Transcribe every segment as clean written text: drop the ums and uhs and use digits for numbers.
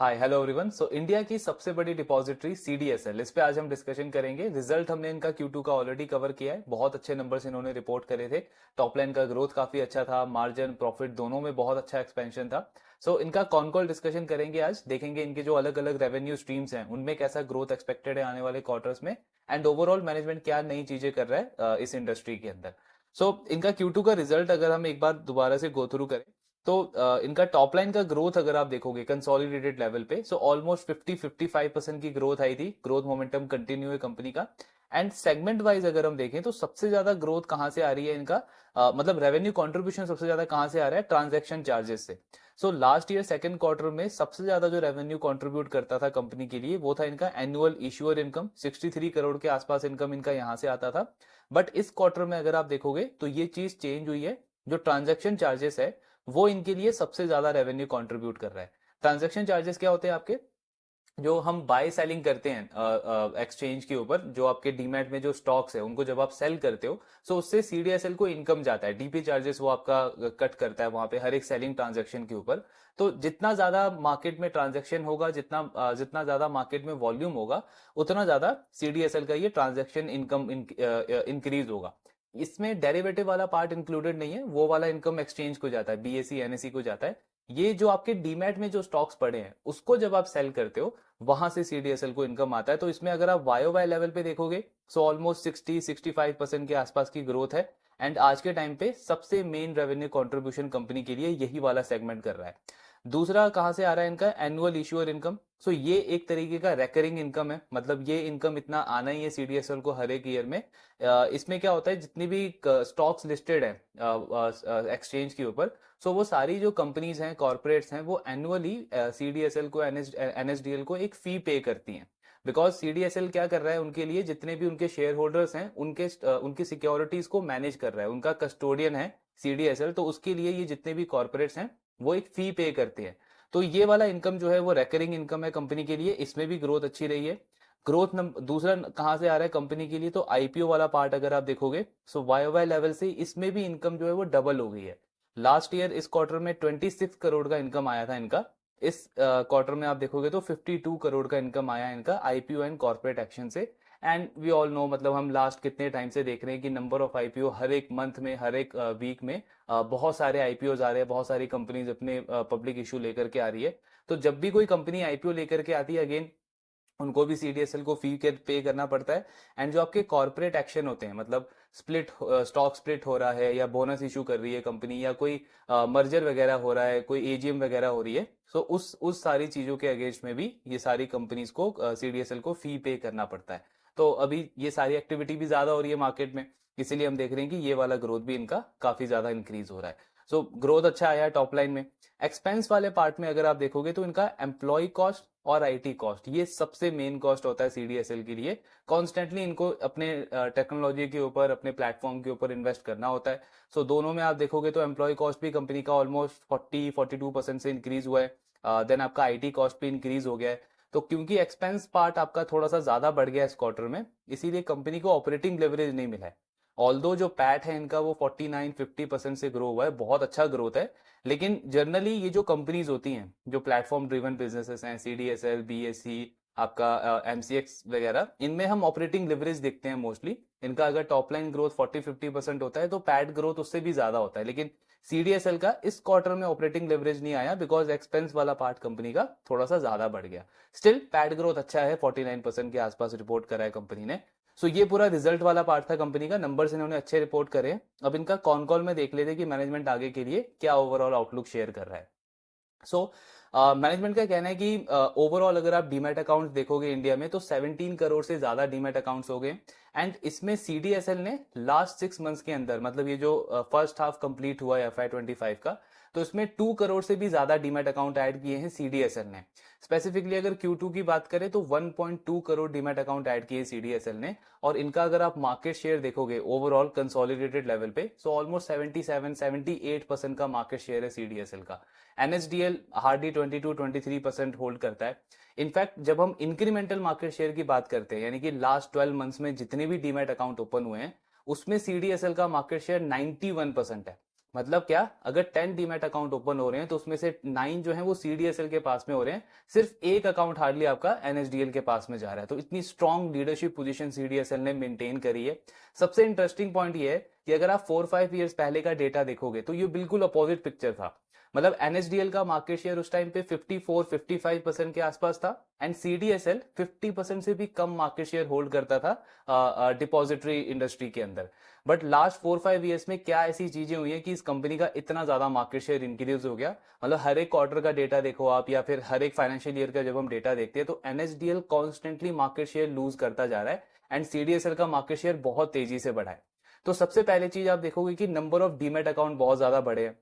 Hi hello everyone. So India की सबसे बड़ी डिपॉजिटरी सीडीएसएल, इस पे आज हम डिस्कशन करेंगे। रिजल्ट हमने इनका Q2 का ऑलरेडी कवर किया है। बहुत अच्छे नंबर्स इन्होंने रिपोर्ट करे थे। टॉप लाइन का ग्रोथ काफी अच्छा था, मार्जिन प्रॉफिट दोनों में बहुत अच्छा एक्सपेंशन था। सो इनका कॉन कॉल डिस्कशन करेंगे आज, देखेंगे इनके जो अलग अलग रेवेन्यू स्ट्रीम्स हैं उनमें कैसा ग्रोथ एक्सपेक्टेड है आने वाले क्वार्टर्स में, एंड ओवरऑल मैनेजमेंट क्या नई चीजें कर रहा है इस इंडस्ट्री के अंदर। सो इनका Q2 का रिजल्ट अगर हम एक बार दोबारा से गो थ्रू करें तो इनका टॉप लाइन का ग्रोथ अगर आप देखोगे कंसोलिडेटेड लेवल पे, सो ऑलमोस्ट 50-55% की ग्रोथ आई थी। ग्रोथ मोमेंटम कंटिन्यू है कंपनी का। एंड सेगमेंट वाइज अगर हम देखें तो सबसे ज्यादा ग्रोथ कहां से आ रही है इनका, मतलब रेवेन्यू कंट्रीब्यूशन सबसे ज्यादा कहां से आ रहा है, ट्रांजैक्शन चार्जेस से। So last year second quarter में सबसे ज्यादा जो रेवेन्यू कंट्रीब्यूट करता था कंपनी के लिए वो था इनका एनुअल इश्यूअर इनकम। 63 करोड़ के आसपास इनकम इनका यहां से आता था। बट इस क्वार्टर में अगर आप देखोगे तो ये चीज चेंज हुई है। जो ट्रांजैक्शन चार्जेस है वो इनके लिए सबसे ज्यादा रेवेन्यू कंट्रीब्यूट कर रहा है। ट्रांजैक्शन चार्जेस क्या होते हैं आपके, जो हम बाय सेलिंग करते हैं एक्सचेंज के ऊपर, जो आपके डीमैट में जो स्टॉक्स है उनको जब आप सेल करते हो, सो उससे सीडीएसएल को इनकम जाता है। डीपी चार्जेस वो आपका कट करता है वहां पे हर एक सेलिंग ट्रांजैक्शन के ऊपर। तो जितना ज्यादा मार्केट में ट्रांजैक्शन होगा, जितना ज्यादा मार्केट में वॉल्यूम होगा, उतना ज्यादा सीडीएसएल का ये ट्रांजैक्शन इनकम इंक्रीज होगा। इसमें डेरिवेटिव वाला पार्ट इंक्लूडेड नहीं है, वो वाला इनकम एक्सचेंज को जाता है, बीएसई एनएसई को जाता है। ये जो आपके डीमैट में जो स्टॉक्स पड़े हैं उसको जब आप सेल करते हो, वहां से सीडीएसएल को इनकम आता है। तो इसमें अगर आप वाई वाई लेवल पे देखोगे, सो ऑलमोस्ट 60-65% के आसपास की ग्रोथ है। एंड आज के टाइम पे सबसे मेन रेवेन्यू कंट्रीब्यूशन कंपनी के लिए यही वाला सेगमेंट कर रहा है। दूसरा कहां से आ रहा है इनका, एनुअल इश्यूअर इनकम। सो ये एक तरीके का रेकरिंग इनकम है, मतलब ये इनकम इतना आना ही है सीडीएसएल को हर एक ईयर में। इसमें क्या होता है, जितनी भी स्टॉक्स लिस्टेड है एक्सचेंज के ऊपर, सो वो सारी जो कंपनीज हैं, कॉर्पोरेट्स हैं, वो एनुअली सीडीएसएल को, एनएसडीएल को एक फी पे करती हैं। बिकॉज सीडीएसएल क्या कर रहा है, उनके लिए जितने भी उनके शेयर होल्डर्स हैं उनकी सिक्योरिटीज को मैनेज कर रहा है, उनका कस्टोडियन है सीडीएसएल। तो उसके लिए ये जितने भी कॉर्पोरेट्स हैं वो एक फी पे करते हैं। तो ये वाला इनकम जो है वो रेकरिंग इनकम है कंपनी के लिए, इसमें भी ग्रोथ अच्छी रही है। दूसरा कहां से आ रहा है कंपनी के लिए, तो आईपीओ वाला पार्ट अगर आप देखोगे, सो वाई वाई लेवल से इसमें भी इनकम जो है वो डबल हो गई है। लास्ट ईयर इस क्वार्टर में 26 करोड़ का इनकम आया था इनका। इस क्वार्टर में आप देखोगे तो 52 करोड़ का इनकम आया इनका आईपीओ एंड कॉर्पोरेट एक्शन से। एंड वी ऑल नो, मतलब हम लास्ट कितने टाइम से देख रहे हैं कि नंबर ऑफ आईपीओ हर एक मंथ में, हर एक वीक में बहुत सारे आईपीओ आ रहे हैं, बहुत सारी कंपनीज अपने पब्लिक इशू लेकर के आ रही है। तो जब भी कोई कंपनी आईपीओ लेकर के आती है, अगेन उनको भी सीडीएसएल को फी के पे करना पड़ता है। एंड जो आपके कॉर्पोरेट एक्शन होते हैं, मतलब स्टॉक स्प्लिट हो रहा है या बोनस इशू कर रही है कंपनी, या कोई मर्जर वगैरह हो रहा है, कोई एजीएम वगैरह हो रही है, सो उस सारी चीजों के अगेंस्ट में भी ये सारी कंपनीज को, सीडीएसएल को फी पे करना पड़ता है। तो अभी ये सारी एक्टिविटी भी ज्यादा हो रही है मार्केट में, इसीलिए हम देख रहे हैं कि ये वाला ग्रोथ भी इनका काफी ज्यादा इंक्रीज हो रहा है। सो ग्रोथ अच्छा आया है टॉप लाइन में। एक्सपेंस वाले पार्ट में अगर आप देखोगे तो इनका एम्प्लॉय कॉस्ट और आईटी कॉस्ट, ये सबसे मेन कॉस्ट होता है सीडीएसएल के लिए। कॉन्स्टेंटली इनको अपने टेक्नोलॉजी के ऊपर, अपने प्लेटफॉर्म के ऊपर इन्वेस्ट करना होता है। सो दोनों में आप देखोगे तो एम्प्लॉय कॉस्ट भी कंपनी का ऑलमोस्ट 40-42% से इंक्रीज हुआ है। देन आपका आईटी कॉस्ट भी इंक्रीज हो गया है। तो क्योंकि एक्सपेंस पार्ट आपका थोड़ा सा ज्यादा बढ़ गया इस क्वार्टर में, इसीलिए कंपनी को ऑपरेटिंग लेवरेज नहीं मिला है। ऑल्दो जो पैट है इनका वो 49-50% से ग्रो हुआ है, बहुत अच्छा ग्रोथ है। लेकिन जनरली ये जो कंपनीज होती हैं, जो प्लेटफॉर्म ड्रिवन बिजनेसेस हैं, सीडीएसएल, बीएससी, आपका एमसीएक्स वगैरह, इनमें हम ऑपरेटिंग लिवरेज देखते हैं मोस्टली। इनका अगर टॉप लाइन ग्रोथ 40-50% होता है तो पैट ग्रोथ उससे भी ज्यादा होता है। लेकिन सीडीएसएल का इस क्वार्टर में ऑपरेटिंग लेवरेज नहीं आया, बिकॉज एक्सपेंस वाला पार्ट कंपनी का थोड़ा सा ज्यादा बढ़ गया। स्टिल पैट ग्रोथ अच्छा है, 49% के आसपास रिपोर्ट करा है कंपनी ने। सो ये पूरा रिजल्ट वाला पार्ट था कंपनी का, नंबर्स इन्होंने अच्छे रिपोर्ट करे हैं। अब इनका कॉन कॉल में देख लेते हैं कि मैनेजमेंट आगे के लिए क्या ओवरऑल आउटलुक शेयर कर रहा है। सो मैनेजमेंट का कहना है कि ओवरऑल अगर आप डीमैट अकाउंट्स देखोगे इंडिया में, तो 17 करोड़ से ज्यादा डीमैट अकाउंट्स हो गए। एंड इसमें सीडीएसएल ने लास्ट 6 मंथ्स के अंदर, मतलब ये जो फर्स्ट हाफ कंप्लीट हुआ है FY25 का, तो इसमें 2 करोड़ से भी ज्यादा डीमैट अकाउंट ऐड किए हैं सीडीएसएल ने। स्पेसिफिकली अगर Q2 की बात करें तो 1.2 करोड़ डीमैट अकाउंट ऐड किए सीडीएसएल ने। और इनका अगर आप मार्केट शेयर देखोगे ओवरऑल कंसोलिडेटेड लेवल पे, सो ऑलमोस्ट 77-78% का मार्केट शेयर है सीडीएसएल का। एनएसडीएल हार्डली 22-23% होल्ड करता है। इनफैक्ट जब हम इंक्रीमेंटल मार्केट शेयर की बात करते हैं, यानी कि लास्ट 12 मंथ्स में जितने भी डीमैट अकाउंट ओपन हुए हैं, उसमें सीडीएसएल का मार्केट शेयर 91% है। मतलब क्या, अगर 10 डीमैट अकाउंट ओपन हो रहे हैं तो उसमें से 9 जो है वो सीडीएसएल के पास में हो रहे हैं, सिर्फ एक अकाउंट हार्डली आपका एनएसडीएल के पास में जा रहा है। तो इतनी स्ट्रॉन्ग लीडरशिप पोजीशन सीडीएसएल ने मेंटेन करी है। सबसे इंटरेस्टिंग पॉइंट ये है कि अगर आप 4-5 ईयर्स पहले का डेटा देखोगे तो ये बिल्कुल अपोजिट पिक्चर था। मतलब एनएसडीएल का मार्केट शेयर उस टाइम पे 54-55% के आसपास था, एंड सीडीएसएल 50% से भी कम मार्केट शेयर होल्ड करता था डिपॉजिटरी इंडस्ट्री के अंदर। बट लास्ट 4-5 ईयर्स में क्या ऐसी चीजें हुई है कि इस कंपनी का इतना ज्यादा मार्केट शेयर इंक्रीज हो गया। मतलब हर एक क्वार्टर का डेटा देखो आप, या फिर हर एक फाइनेंशियल ईयर का जब हम डेटा देखते हैं, तो NSDL constantly market share lose करता जा रहा है, एंड सीडीएसएल का मार्केट शेयर बहुत तेजी से बढ़ा है। तो सबसे पहले चीज आप देखोगे कि नंबर ऑफ डीमेट अकाउंट बहुत ज्यादा बढ़े हैं।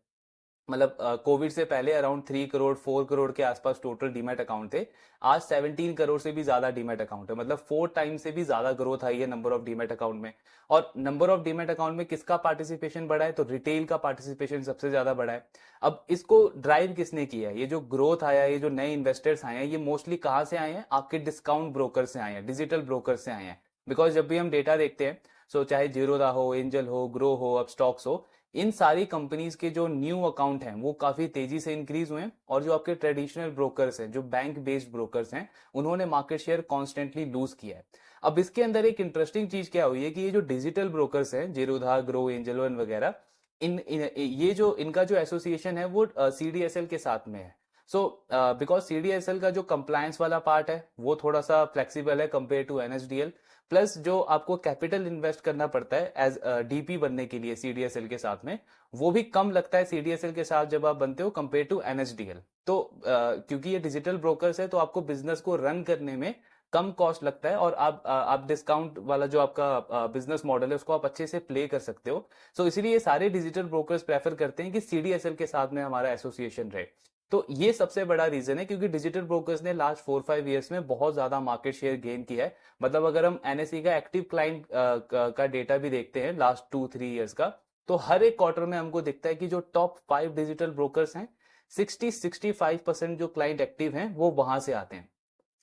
मतलब कोविड से पहले अराउंड 3 करोड़ 4 करोड़ के आसपास टोटल डीमैट अकाउंट थे। आज 17 करोड़ से भी ज्यादा डीमैट अकाउंट है, मतलब 4 टाइम से भी ज्यादा ग्रोथ आई है नंबर ऑफ डीमैट अकाउंट में। और नंबर ऑफ डीमैट अकाउंट में किसका पार्टिसिपेशन बढ़ा है, तो रिटेल का पार्टिसिपेशन सबसे ज्यादा बढ़ा है। अब इसको ड्राइव किसने किया है, ये जो ग्रोथ आया है, ये जो नए इन्वेस्टर्स आए हैं, ये मोस्टली कहाँ से आए हैं, आपके डिस्काउंट ब्रोकर से आए हैं, डिजिटल ब्रोकर से आए हैं। बिकॉज जब भी हम डेटा देखते हैं, सो चाहे जीरोदा हो, एंजल हो, ग्रो हो, अब स्टॉक्स हो, इन सारी कंपनीज के जो न्यू अकाउंट हैं वो काफी तेजी से इंक्रीज हुए हैं, और जो आपके ट्रेडिशनल ब्रोकर्स हैं, जो बैंक बेस्ड ब्रोकर्स हैं, उन्होंने मार्केट शेयर कॉन्स्टेंटली लूज किया है। अब इसके अंदर एक इंटरेस्टिंग चीज क्या हुई है कि ये जो डिजिटल ब्रोकर्स हैं, जीरोधा, ग्रो, एंजल वन वगैरह, ये जो इनका जो एसोसिएशन है वो सीडीएसएल के साथ में है। सो बिकॉज सीडीएसएल का जो कंप्लायंस वाला पार्ट है वो थोड़ा सा फ्लेक्सिबल है कंपेयर टू एनएसडीएल, प्लस जो आपको कैपिटल इन्वेस्ट करना पड़ता है एज डीपी बनने के लिए सीडीएसएल के साथ में, वो भी कम लगता है सीडीएसएल के साथ जब आप बनते हो कंपेयर टू एनएसडीएल। तो क्योंकि ये डिजिटल ब्रोकर्स है तो आपको बिजनेस को रन करने में कम कॉस्ट लगता है, और आप डिस्काउंट वाला जो आपका बिजनेस मॉडल है उसको आप अच्छे से प्ले कर सकते हो। सो इसीलिए सारे डिजिटल ब्रोकर्स प्रेफर करते हैं कि सीडीएसएल के साथ में हमारा एसोसिएशन रहे। तो ये सबसे बड़ा रीजन है, क्योंकि डिजिटल ब्रोकर्स ने लास्ट 4-5 ईयर्स में बहुत ज्यादा मार्केट शेयर गेन किया है। मतलब अगर हम एनएसई का एक्टिव क्लाइंट का डेटा भी देखते हैं लास्ट 2-3 ईयर्स का, तो हर एक क्वार्टर में हमको दिखता है कि जो टॉप 5 डिजिटल ब्रोकर्स हैं, 60-65% जो क्लाइंट एक्टिव हैं वो वहां से आते हैं।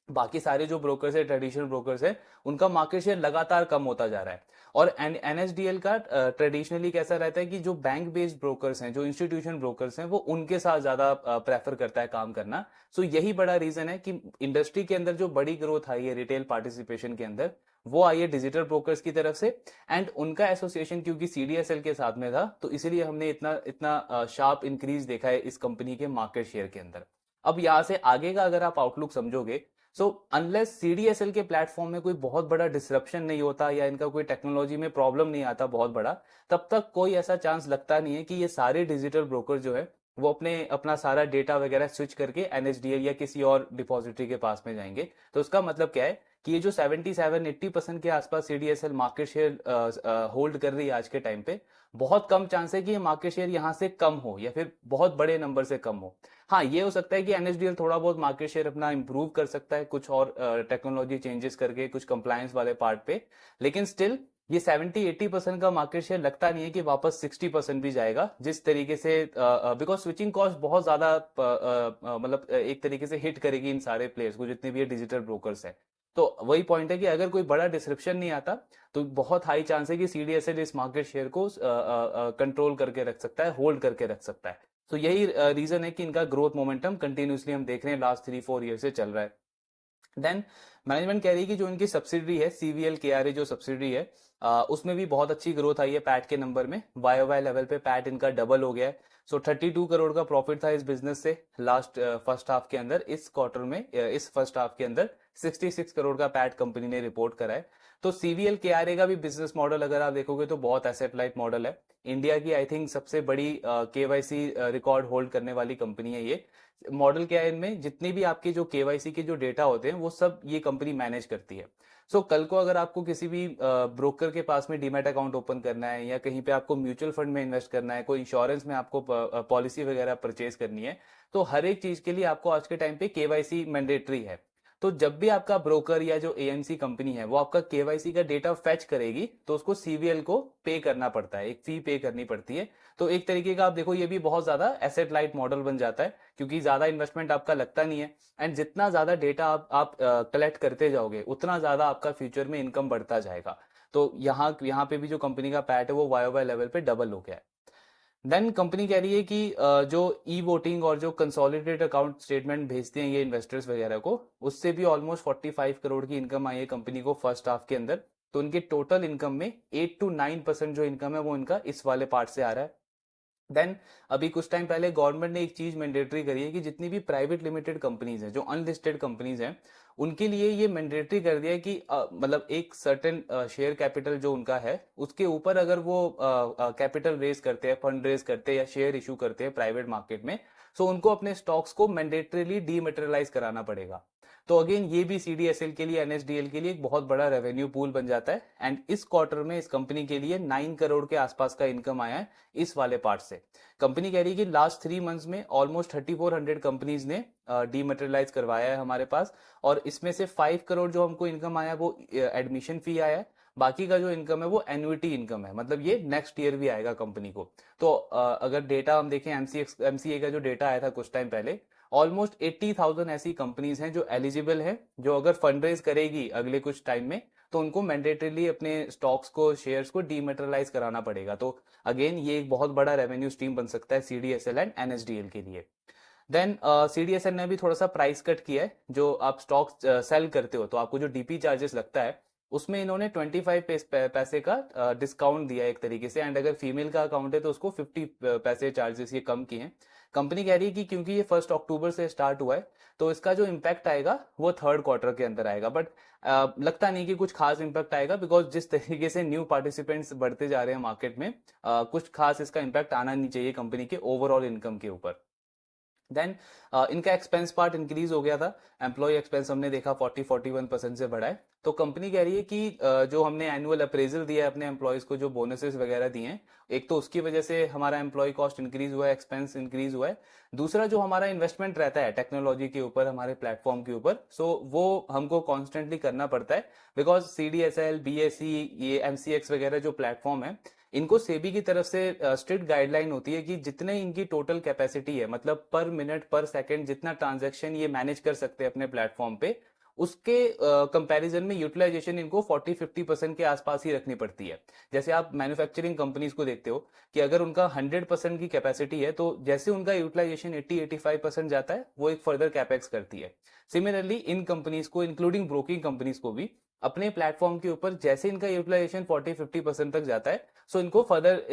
बाकी सारे जो ब्रोकर्स है, ट्रेडिशनल ब्रोकर्स है, उनका मार्केट शेयर लगातार कम होता जा रहा है। और एनएसडीएल का ट्रेडिशनली कैसा रहता है कि जो बैंक बेस्ड ब्रोकर्स हैं, जो इंस्टीट्यूशन ब्रोकर्स हैं, वो उनके साथ ज्यादा प्रेफर करता है काम करना। सो यही बड़ा रीजन है कि इंडस्ट्री के अंदर जो बड़ी ग्रोथ आई है रिटेल पार्टिसिपेशन के अंदर, वो आई है डिजिटल ब्रोकर्स की तरफ से। एंड उनका एसोसिएशन क्योंकि सीडीएसएल के साथ में था, तो इसीलिए हमने इतना इतना शार्प इंक्रीज देखा है इस कंपनी के मार्केट शेयर के अंदर। अब यहां से आगे का अगर आप आउटलुक समझोगे, सो अनलेस सीडीएसएल के प्लेटफॉर्म में कोई बहुत बड़ा डिसरप्शन नहीं होता, या इनका कोई टेक्नोलॉजी में प्रॉब्लम नहीं आता बहुत बड़ा, तब तक कोई ऐसा चांस लगता नहीं है कि ये सारे डिजिटल ब्रोकर जो है वो अपना सारा डेटा वगैरह स्विच करके एनएसडीएल या किसी और डिपॉजिटरी के पास में जाएंगे। तो उसका मतलब क्या है कि ये जो 77-80% के आसपास सीडीएसएल मार्केट शेयर होल्ड कर रही है आज के टाइम पे, बहुत कम चांस है कि ये मार्केट शेयर यहां से कम हो, या फिर बहुत बड़े नंबर से कम हो। हाँ, ये हो सकता है कि एनएसडीएल थोड़ा बहुत मार्केट शेयर अपना इंप्रूव कर सकता है कुछ और टेक्नोलॉजी चेंजेस करके, कुछ कंप्लायंस वाले पार्ट पे, लेकिन स्टिल ये 70-80% का मार्केट शेयर लगता नहीं है कि वापस 60% भी जाएगा, जिस तरीके से बिकॉज स्विचिंग कॉस्ट बहुत ज्यादा मतलब एक तरीके से हिट करेगी इन सारे प्लेयर्स को, जितने भी ये डिजिटल ब्रोकर्स है। तो वही पॉइंट है कि अगर कोई बड़ा डिस्क्रिप्शन नहीं आता, तो बहुत हाई चांस है कि सीडीएसएल इस मार्केट शेयर को कंट्रोल करके रख सकता है, होल्ड करके रख सकता है। तो यही रीजन है कि इनका ग्रोथ मोमेंटम कंटिन्यूसली हम देख रहे हैं लास्ट 3-4 ईयर से चल रहा है। देन मैनेजमेंट कह रही है कि जो इनकी सब्सिडरी है सीवीएल केआरए, जो सब्सिडरी है, उसमें भी बहुत अच्छी ग्रोथ आई है पैट के नंबर में। वाई वाई लेवल पे पैट इनका डबल हो गया है। सो 32 करोड़ का प्रॉफिट था इस बिजनेस से लास्ट फर्स्ट हाफ के अंदर। इस क्वार्टर में इस फर्स्ट हाफ के अंदर 66 करोड़ का पैट कंपनी ने रिपोर्ट करा है। तो सीवीएल केआरए का भी बिजनेस मॉडल अगर आप देखोगे तो बहुत एसेट लाइट मॉडल है। इंडिया की आई थिंक सबसे बड़ी केवाईसी रिकॉर्ड होल्ड करने वाली कंपनी है ये। मॉडल क्या है, इनमें जितनी भी आपके जो केवाईसी के जो डेटा होते हैं वो सब ये कंपनी मैनेज करती है। सो कल को अगर आपको किसी भी ब्रोकर के पास में डीमैट अकाउंट ओपन करना है, या कहीं पे आपको म्यूचुअल फंड में इन्वेस्ट करना है, कोई इंश्योरेंस में आपको पॉलिसी वगैरह परचेज करनी है, तो हर एक चीज के लिए आपको आज के टाइम पे केवाईसी मैंडेटरी है। तो जब भी आपका ब्रोकर या जो एएमसी कंपनी है वो आपका केवाईसी का डेटा फेच करेगी, तो उसको सीवीएल को पे करना पड़ता है, एक फी पे करनी पड़ती है। तो एक तरीके का आप देखो ये भी बहुत ज्यादा एसेट लाइट मॉडल बन जाता है, क्योंकि ज्यादा इन्वेस्टमेंट आपका लगता नहीं है, एंड जितना ज्यादा डेटा आप कलेक्ट करते जाओगे उतना ज्यादा आपका फ्यूचर में इनकम बढ़ता जाएगा। तो यहाँ यहाँ पे भी जो कंपनी का पैट है वो वाई वाई लेवल पे डबल हो गया है। देन कंपनी कह रही है कि जो ई वोटिंग और जो कंसोलिडेटेड अकाउंट स्टेटमेंट भेजते हैं ये इन्वेस्टर्स वगैरह को, उससे भी ऑलमोस्ट 45 करोड़ की इनकम आई है कंपनी को फर्स्ट हाफ के अंदर। तो उनके टोटल इनकम में 8 to 9% जो इनकम है वो इनका इस वाले पार्ट से आ रहा है। देन अभी कुछ टाइम पहले गवर्नमेंट ने एक चीज मैंडेटरी करी है कि जितनी भी प्राइवेट लिमिटेड कंपनीज हैं, जो अनलिस्टेड कंपनीज हैं, उनके लिए ये मैंडेटरी कर दिया है कि मतलब एक सर्टेन शेयर कैपिटल जो उनका है उसके ऊपर अगर वो कैपिटल रेज करते हैं, फंड रेज करते हैं या शेयर इशू करते हैं प्राइवेट मार्केट में, सो उनको अपने स्टॉक्स को मैंडेटरीली डीमेटेरियलाइज कराना पड़ेगा। तो अगेन ये भी सीडीएसएल के लिए, एनएसडीएल के लिए एक बहुत बड़ा रेवेन्यू पूल बन जाता है। एंड इस क्वार्टर में इस कंपनी के लिए 9 करोड़ के आसपास का इनकम आया है इस वाले पार्ट से। कंपनी कह रही है कि लास्ट 3 मंथ्स में ऑलमोस्ट 3400 कंपनीज ने डीमेटेरियलाइज करवाया है हमारे पास, और इसमें से 5 करोड़ जो हमको इनकम आया वो एडमिशन फी आया है। बाकी का जो इनकम है वो एन्युटी इनकम है, मतलब ये नेक्स्ट ईयर भी आएगा कंपनी को। तो अगर डेटा हम देखें, एमसीए का जो डेटा आया था कुछ टाइम पहले, ऑलमोस्ट 80,000 ऐसी कंपनीज हैं जो एलिजिबल है, जो अगर फंड रेज करेगी अगले कुछ टाइम में तो उनको मैंडेटरीली अपने स्टॉक्स को, शेयर्स को डीमेटेरियलाइज कराना पड़ेगा। तो अगेन ये एक बहुत बड़ा रेवेन्यू स्ट्रीम बन सकता है सीडीएसएल एंड एनएसडीएल के लिए। देन सीडीएसएल ने भी थोड़ा सा प्राइस कट किया है। जो आप स्टॉक सेल करते हो तो आपको जो डीपी चार्जेस लगता है उसमें इन्होंने 25 पैसे का डिस्काउंट दिया है एक तरीके से। एंड अगर फीमेल का अकाउंट है तो उसको 50 पैसे चार्जेस ये कम किए हैं। कंपनी कह रही है कि क्योंकि ये 1 अक्टूबर से स्टार्ट हुआ है तो इसका जो इम्पैक्ट आएगा वो थर्ड क्वार्टर के अंदर आएगा। बट लगता नहीं कि कुछ खास इम्पैक्ट आएगा, बिकॉज जिस तरीके से न्यू पार्टिसिपेंट्स बढ़ते जा रहे हैं मार्केट में, कुछ खास इसका इम्पैक्ट आना नहीं चाहिए कंपनी के ओवरऑल इनकम के ऊपर। देन इनका एक्सपेंस पार्ट इंक्रीज हो गया था। एम्प्लॉय एक्सपेंस हमने देखा 40-41% से बढ़ा है। तो कंपनी कह रही है कि जो हमने एनुअल अप्रेजल दिया है अपने एम्प्लॉयज को, जो बोनसेस वगैरह दिए हैं, एक तो उसकी वजह से हमारा एम्प्लॉय कॉस्ट इंक्रीज हुआ है, एक्सपेंस इंक्रीज हुआ है। दूसरा जो हमारा इन्वेस्टमेंट रहता है टेक्नोलॉजी के ऊपर, हमारे प्लेटफॉर्म के ऊपर, सो वो हमको कॉन्स्टेंटली करना पड़ता है। बिकॉज सीडीएसएल, बीएसई, ये एमसीएक्स वगैरह जो प्लेटफॉर्म है, इनको सेबी की तरफ से स्ट्रिक्ट गाइडलाइन होती है कि जितने इनकी टोटल कैपेसिटी है, मतलब पर मिनट पर सेकंड जितना ट्रांजैक्शन ये मैनेज कर सकते हैं अपने प्लेटफॉर्म पे, उसके कंपैरिजन में यूटिलाइजेशन इनको 40-50% के आसपास ही रखनी पड़ती है। जैसे आप मैन्युफैक्चरिंग कंपनीज को देखते हो कि अगर उनका 100% की कैपेसिटी है तो जैसे उनका यूटिलाइजेशन 80-85% जाता है वो एक फर्दर कैपेक्स करती है। सिमिलरली इन कंपनीज को, इंक्लूडिंग ब्रोकिंग कंपनीज को भी, अपने प्लेटफॉर्म के ऊपर जैसे इनका यूटिलाइजेशन 40-50% तक जाता है, सो इनको फर्दर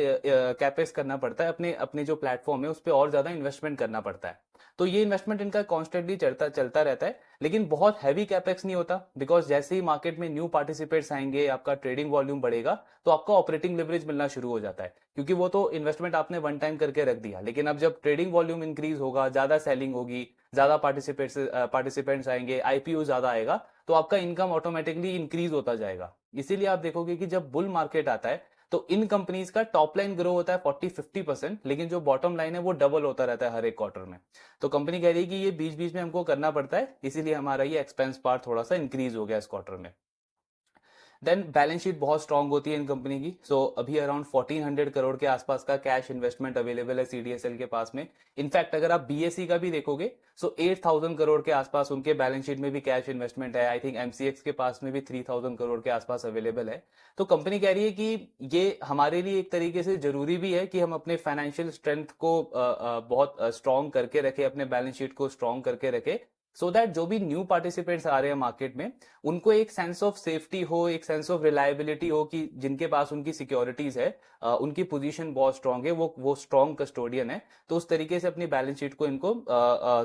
कैपेक्स करना पड़ता है, अपने अपने जो प्लेटफॉर्म है उस पर और ज्यादा इन्वेस्टमेंट करना पड़ता है। तो ये इन्वेस्टमेंट इनका कॉन्स्टेंटली चलता रहता है, लेकिन बहुत हैवी कैपेक्स नहीं होता। बिकॉज जैसे ही मार्केट में न्यू पार्टिसिपेट्स आएंगे, आपका ट्रेडिंग वॉल्यूम बढ़ेगा, तो आपका ऑपरेटिंग लिवरेज मिलना शुरू हो जाता है, क्योंकि वो तो इन्वेस्टमेंट आपने वन टाइम करके रख दिया। लेकिन अब जब ट्रेडिंग वॉल्यूम इंक्रीज होगा, ज्यादा सेलिंग होगी, ज्यादा पार्टिसिपेंट्स आएंगे, आईपीओ ज्यादा आएगा, तो आपका इनकम ऑटोमेटिकली इंक्रीज होता जाएगा। इसीलिए आप देखोगे कि जब बुल मार्केट आता है तो इन कंपनीज का टॉप लाइन ग्रो होता है 40-50%, लेकिन जो बॉटम लाइन है वो डबल होता रहता है हर एक क्वार्टर में। तो कंपनी कह रही है कि ये बीच बीच में हमको करना पड़ता है, इसीलिए हमारा ये एक्सपेंस पार्ट थोड़ा सा इंक्रीज हो गया इस क्वार्टर में। देन बैलेंस शीट बहुत स्ट्रांग होती है इन कंपनी की। सो अभी अराउंड 1400 करोड़ के आसपास का कैश इन्वेस्टमेंट अवेलेबल है सीडीएसएल के पास में। इनफैक्ट अगर आप बीएसई का भी देखोगे, सो 8000 करोड़ के आसपास उनके बैलेंस शीट में भी कैश इन्वेस्टमेंट है। आई थिंक एमसीएक्स के पास में भी 3000 करोड़ के आसपास अवेलेबल है। तो कंपनी कह रही है कि ये हमारे लिए एक तरीके से जरूरी भी है कि हम अपने फाइनेंशियल स्ट्रेंथ को बहुत स्ट्रांग करके रखें, अपने बैलेंस शीट को स्ट्रांग करके रखें, सो दैट जो भी न्यू पार्टिसिपेंट्स आ रहे हैं मार्केट में, उनको एक सेंस ऑफ सेफ्टी हो, एक सेंस ऑफ रिलायबिलिटी हो कि जिनके पास उनकी सिक्योरिटीज है, उनकी पोजीशन बहुत स्ट्रांग है, वो स्ट्रांग कस्टोडियन है। तो उस तरीके से अपनी बैलेंस शीट को इनको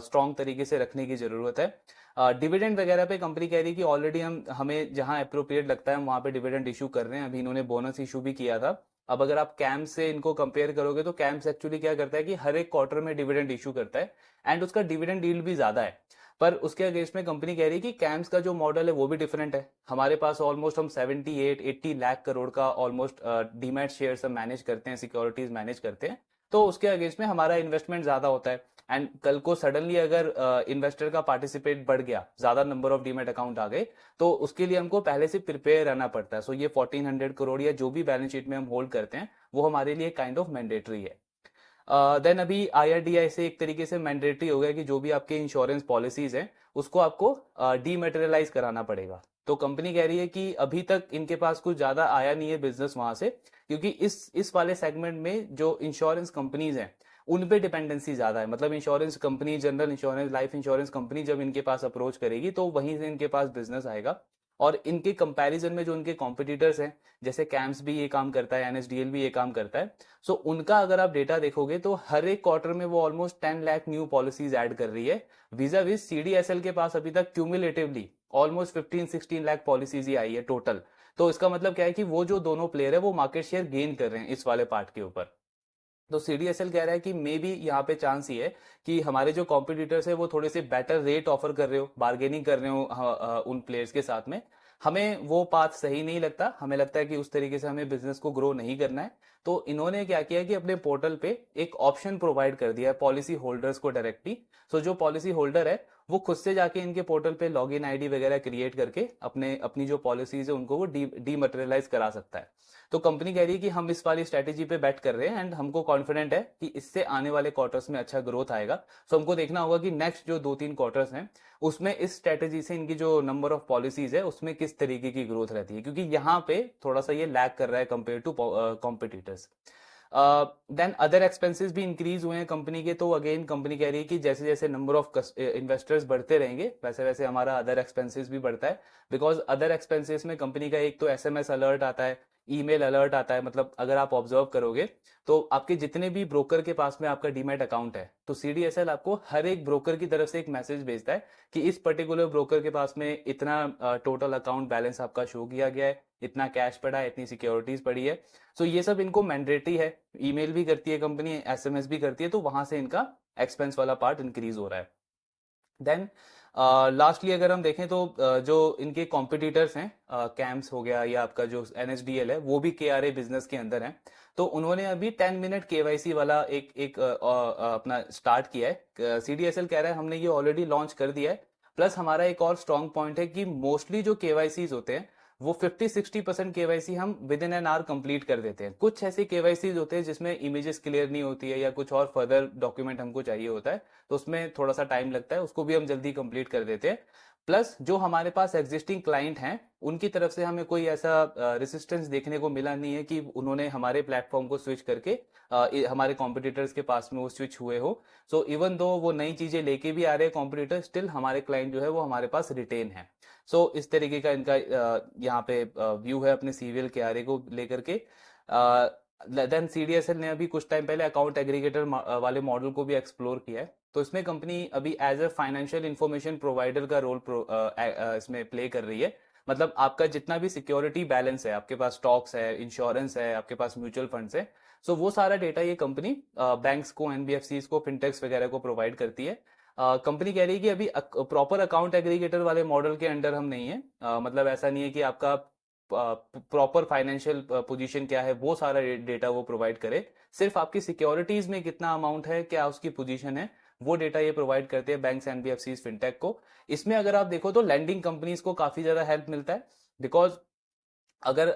स्ट्रांग तरीके से रखने की जरूरत है। डिविडेंड वगैरह पे कंपनी कह रही है कि ऑलरेडी हमें जहां अप्रोप्रिएट लगता है हम वहां पे डिविडेंड इशू कर रहे हैं। अभी इन्होंने बोनस इशू भी किया था। अब अगर आप कैम्स से इनको कंपेयर करोगे तो कैम्स एक्चुअली क्या करता है कि हर एक क्वार्टर में डिविडेंड इशू करता है, एंड उसका डिविडेंड यील्ड भी ज्यादा है। पर उसके अगेंस्ट में कंपनी कह रही है कि कैम्स का जो मॉडल है वो भी डिफरेंट है। हमारे पास ऑलमोस्ट हम 78-80 लाख करोड़ का ऑलमोस्ट डीमैट शेयर हम मैनेज करते हैं, सिक्योरिटीज मैनेज करते हैं। तो उसके अगेंस्ट में हमारा इन्वेस्टमेंट ज्यादा होता है। एंड कल को सडनली अगर इन्वेस्टर का पार्टिसिपेट बढ़ गया, ज्यादा नंबर ऑफ डीमैट अकाउंट आ गए, तो उसके लिए हमको पहले से प्रिपेयर रहना पड़ता है। सो ये 1400 करोड़ या जो भी बैलेंस शीट में हम होल्ड करते हैं वो हमारे लिए काइंड ऑफ मैंडेटरी है। देन अभी आईआरडीआई से एक तरीके से मैंडेटरी हो गया कि जो भी आपके इंश्योरेंस पॉलिसीज हैं उसको आपको डीमेटेरियलाइज कराना पड़ेगा। तो कंपनी कह रही है कि अभी तक इनके पास कुछ ज्यादा आया नहीं है बिजनेस वहां से, क्योंकि इस वाले सेगमेंट में जो इंश्योरेंस कंपनीज हैं उन पे डिपेंडेंसी ज्यादा है। मतलब insurance company, general insurance, life insurance company जब इनके पास अप्रोच करेगी तो वहीं से इनके पास बिजनेस आएगा। और इनके कंपैरिजन में जो उनके कॉम्पिटिटर्स हैं, जैसे कैम्स भी ये काम करता है, एनएसडीएल भी ये काम करता है, सो उनका अगर आप डेटा देखोगे तो हर एक क्वार्टर में वो almost 10 lakh new policies add कर रही है। विजा विज सीडीएसएल के पास अभी तक क्यूमुलेटिवली ऑलमोस्ट 15-16 लाख पॉलिसीज ही आई है टोटल। तो इसका मतलब क्या है कि वो जो दोनों प्लेयर है वो मार्केट शेयर गेन कर रहे हैं इस वाले पार्ट के ऊपर। तो सीडीएसएल कह रहा है कि मे बी यहाँ पे चांस ये है कि हमारे जो कॉम्पिटिटर्स है वो थोड़े से बेटर रेट ऑफर कर रहे हो, बार्गेनिंग कर रहे हो उन प्लेयर्स के साथ में। हमें वो पाथ सही नहीं लगता, हमें लगता है कि उस तरीके से हमें बिजनेस को ग्रो नहीं करना है। तो इन्होंने क्या किया कि अपने पोर्टल पे एक ऑप्शन प्रोवाइड कर दिया है पॉलिसी होल्डर्स को डायरेक्टली। सो जो पॉलिसी होल्डर है वो खुद से जाके इनके पोर्टल पे लॉगिन आईडी वगैरह क्रिएट करके अपनी जो पॉलिसीज है उनको वो डीमटेरियलाइज करा सकता है। तो कंपनी कह रही है कि हम इस वाली स्ट्रेटेजी पे बैट कर रहे हैं एंड हमको कॉन्फिडेंट है कि इससे आने वाले क्वार्टर्स में अच्छा ग्रोथ आएगा। सो हमको देखना होगा कि नेक्स्ट जो 2-3 क्वार्टर्स हैं उसमें इस स्ट्रेटेजी से इनकी जो नंबर ऑफ पॉलिसीज है उसमें किस तरीके की ग्रोथ रहती है, क्योंकि यहाँ पे थोड़ा सा ये लैग कर रहा है compare to competitors. Then other expenses भी इंक्रीज हुए हैं कंपनी के। तो अगेन कंपनी कह रही है कि जैसे जैसे नंबर ऑफ इन्वेस्टर्स बढ़ते रहेंगे वैसे वैसे हमारा अदर एक्सपेंसेस भी बढ़ता है। बिकॉज अदर एक्सपेंसेस में कंपनी का एक तो एसएमएस अलर्ट आता है, ईमेल अलर्ट आता है। मतलब अगर आप ऑब्जर्व करोगे तो आपके जितने भी ब्रोकर के पास में आपका डीमैट अकाउंट है तो सीडीएसएल आपको हर एक ब्रोकर की तरफ से एक मैसेज भेजता है कि इस पर्टिकुलर ब्रोकर के पास में इतना टोटल अकाउंट बैलेंस आपका शो किया गया है, इतना कैश पड़ा है, इतनी सिक्योरिटीज पड़ी है। सो ये सब इनको मैंडेटरी है। ईमेल भी करती है कंपनी, एसएमएस भी करती है, तो वहां से इनका एक्सपेंस वाला पार्ट इंक्रीज हो रहा है। देन लास्टली अगर हम देखें तो जो इनके कॉम्पिटिटर्स हैं, कैम्स हो गया या आपका जो एनएसडीएल है वो भी केआरए बिजनेस के अंदर है। तो उन्होंने अभी 10 मिनट केवाईसी वाला एक अपना स्टार्ट किया है। सीडीएसएल कह रहा है हमने ये ऑलरेडी लॉन्च कर दिया है। प्लस हमारा एक और स्ट्रॉन्ग पॉइंट है कि मोस्टली जो केवाईसीज होते हैं वो 50-60% केवाईसी हम with in an hour complete कर देते हैं। कुछ ऐसे केवाईसीज होते हैं जिसमें इमेजेस क्लियर नहीं होती है या कुछ और फर्दर डॉक्यूमेंट हमको चाहिए होता है, तो उसमें थोड़ा सा टाइम लगता है, उसको भी हम जल्दी कंप्लीट कर देते हैं। प्लस जो हमारे पास एग्जिस्टिंग क्लाइंट हैं उनकी तरफ से हमें कोई ऐसा रेसिस्टेंस देखने को मिला नहीं है कि उन्होंने हमारे प्लेटफॉर्म को स्विच करके हमारे कॉम्पिटिटर्स के पास में वो स्विच हुए हो। सो इवन दो वो नई चीजें लेके भी आ रहे हैं कॉम्पिटिटर, स्टिल हमारे क्लाइंट जो है वो हमारे पास रिटेन है। सो इस तरीके का इनका यहाँ पे व्यू है अपने सीवीएल के आर को लेकर के। देन सीडीएसएल ने अभी कुछ टाइम पहले अकाउंट एग्रीगेटर वाले मॉडल को भी एक्सप्लोर किया है। तो इसमें कंपनी अभी as a financial information provider का रोल इसमें प्ले कर रही है। मतलब आपका जितना भी सिक्योरिटी बैलेंस है, आपके पास स्टॉक्स है, इंश्योरेंस है, आपके पास म्यूचुअल फंड्स है, सो वो सारा डेटा ये कंपनी बैंक्स को, एनबीएफसीज को, फिनटेक्स वगैरह को प्रोवाइड करती है। कंपनी कह रही है कि अभी प्रॉपर अकाउंट एग्रीगेटर वाले मॉडल के अंडर हम नहीं है। मतलब ऐसा नहीं है कि आपका प्रॉपर फाइनेंशियल पोजीशन क्या है वो सारा डेटा वो प्रोवाइड करे। सिर्फ आपकी सिक्योरिटीज में कितना अमाउंट है, क्या उसकी पोजीशन है, वो डेटा ये प्रोवाइड करते हैं बैंक्स, एनबीएफसीज, फिनटेक को। इसमें अगर आप देखो तो लैंडिंग कंपनीज को काफी ज्यादा हेल्प मिलता है। बिकॉज अगर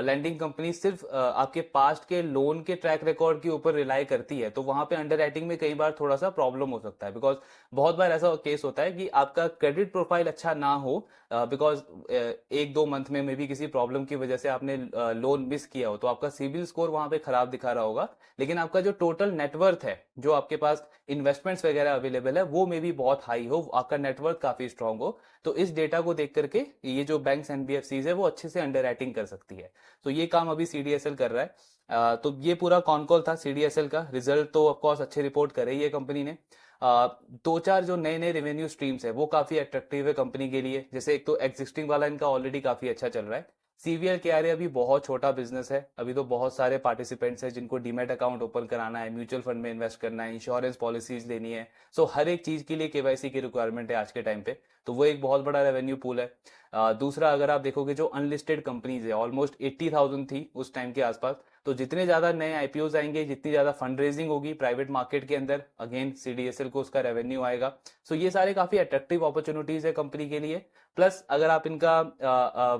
लैंडिंग कंपनी सिर्फ आपके पास्ट के लोन के ट्रैक रिकॉर्ड के ऊपर रिलाई करती है तो वहां पे अंडर राइटिंग में कई बार थोड़ा सा प्रॉब्लम हो सकता है। बिकॉज बहुत बार ऐसा केस होता है कि आपका क्रेडिट प्रोफाइल अच्छा ना हो, बिकॉज 1-2 मंथ में मे बी किसी प्रॉब्लम की वजह से आपने लोन मिस किया हो तो आपका सिबिल स्कोर वहां पे खराब दिखा रहा होगा, लेकिन आपका जो टोटल नेटवर्थ है, जो आपके पास इन्वेस्टमेंट्स वगैरह अवेलेबल है, वो मे बी बहुत हाई हो, आपका नेटवर्थ काफी स्ट्रांग हो। तो इस डेटा को देख करके ये जो बैंक्स, एनबीएफसीज है वो अच्छे से अंडर राइटिंग कर सकती है। तो ये काम अभी सीडीएसएल कर रहा है। तो ये पूरा कॉन कॉल था सीडीएसएल का। रिजल्ट तो ऑफकोर्स अच्छे रिपोर्ट करे ही है कंपनी ने। 2-4 जो नए नए रेवेन्यू स्ट्रीम्स है वो काफी अट्रैक्टिव है कंपनी के लिए। जैसे एक तो एग्जिस्टिंग वाला इनका ऑलरेडी काफी अच्छा चल रहा है। सीवीएल के आर अभी बहुत छोटा बिजनेस है, अभी तो बहुत सारे पार्टिसिपेंट्स हैं जिनको डीमैट अकाउंट ओपन कराना है, म्यूचुअल फंड में इन्वेस्ट करना है, इंश्योरेंस पॉलिसीज लेनी है। सो हर एक चीज के लिए केवाईसी की रिक्वायरमेंट है आज के टाइम पे, तो वो एक बहुत बड़ा रेवेन्यू पूल है। दूसरा अगर आप देखोगे जो अनलिस्टेड कंपनीज है ऑलमोस्ट 80,000 थी उस टाइम के आसपास, तो जितने ज्यादा नए आईपीओ आएंगे, जितनी ज्यादा फंड रेजिंग होगी प्राइवेट मार्केट के अंदर, अगेन सीडीएसएल को उसका रेवेन्यू आएगा। सो ये सारे काफी अट्रैक्टिव अपॉर्चुनिटीज है कंपनी के लिए। प्लस अगर आप इनका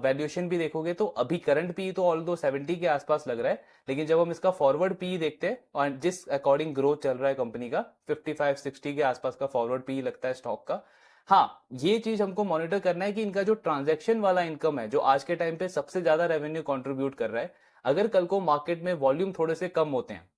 वैल्यूएशन भी देखोगे तो अभी करंट पी तो ऑल दो 70 के आसपास लग रहा है, लेकिन जब हम इसका फॉरवर्ड पी देखते हैं और जिस अकॉर्डिंग ग्रोथ चल रहा है कंपनी का 55-60 के आसपास का फॉरवर्ड पी लगता है स्टॉक का। हाँ, ये चीज हमको मॉनिटर करना है कि इनका जो ट्रांजैक्शन वाला इनकम है, जो आज के टाइम पे सबसे ज्यादा रेवेन्यू कंट्रीब्यूट कर रहा है, अगर कल को मार्केट में वॉल्यूम थोड़े से कम होते हैं,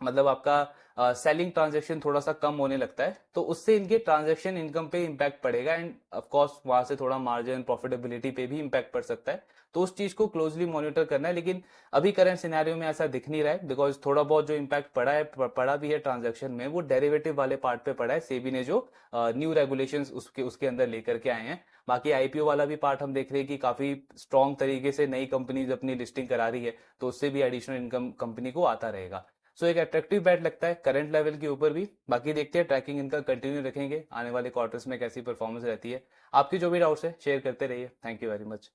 मतलब आपका सेलिंग ट्रांजैक्शन थोड़ा सा कम होने लगता है, तो उससे इनके ट्रांजैक्शन इनकम पे इम्पैक्ट पड़ेगा, एंड ऑफ कोर्स वहां से थोड़ा मार्जिन प्रॉफिटेबिलिटी पे भी इम्पैक्ट पड़ सकता है। तो उस चीज को क्लोजली मॉनिटर करना है, लेकिन अभी करंट सिनेरियो में ऐसा दिख नहीं रहा है, बिकॉज थोड़ा बहुत जो इम्पैक्ट पड़ा है, पड़ा भी है ट्रांजैक्शन में, वो डेरिवेटिव वाले पार्ट पे पड़ा है। सेबी ने जो न्यू रेगुलेशंस उसके उसके अंदर लेकर के आए हैं। बाकी आईपीओ वाला भी पार्ट हम देख रहे हैं कि काफी स्ट्रॉन्ग तरीके से नई कंपनीज अपनी लिस्टिंग करा रही है, तो उससे भी एडिशनल इनकम कंपनी को आता रहेगा। सो एक अट्रैक्टिव बैट लगता है करंट लेवल के ऊपर भी। बाकी देखते हैं, ट्रैकिंग इनका कंटिन्यू रखेंगे, आने वाले क्वार्टर्स में कैसी परफॉर्मेंस रहती है। आपकी जो भी डाउट्स है शेयर करते रहिए। Thank you very much.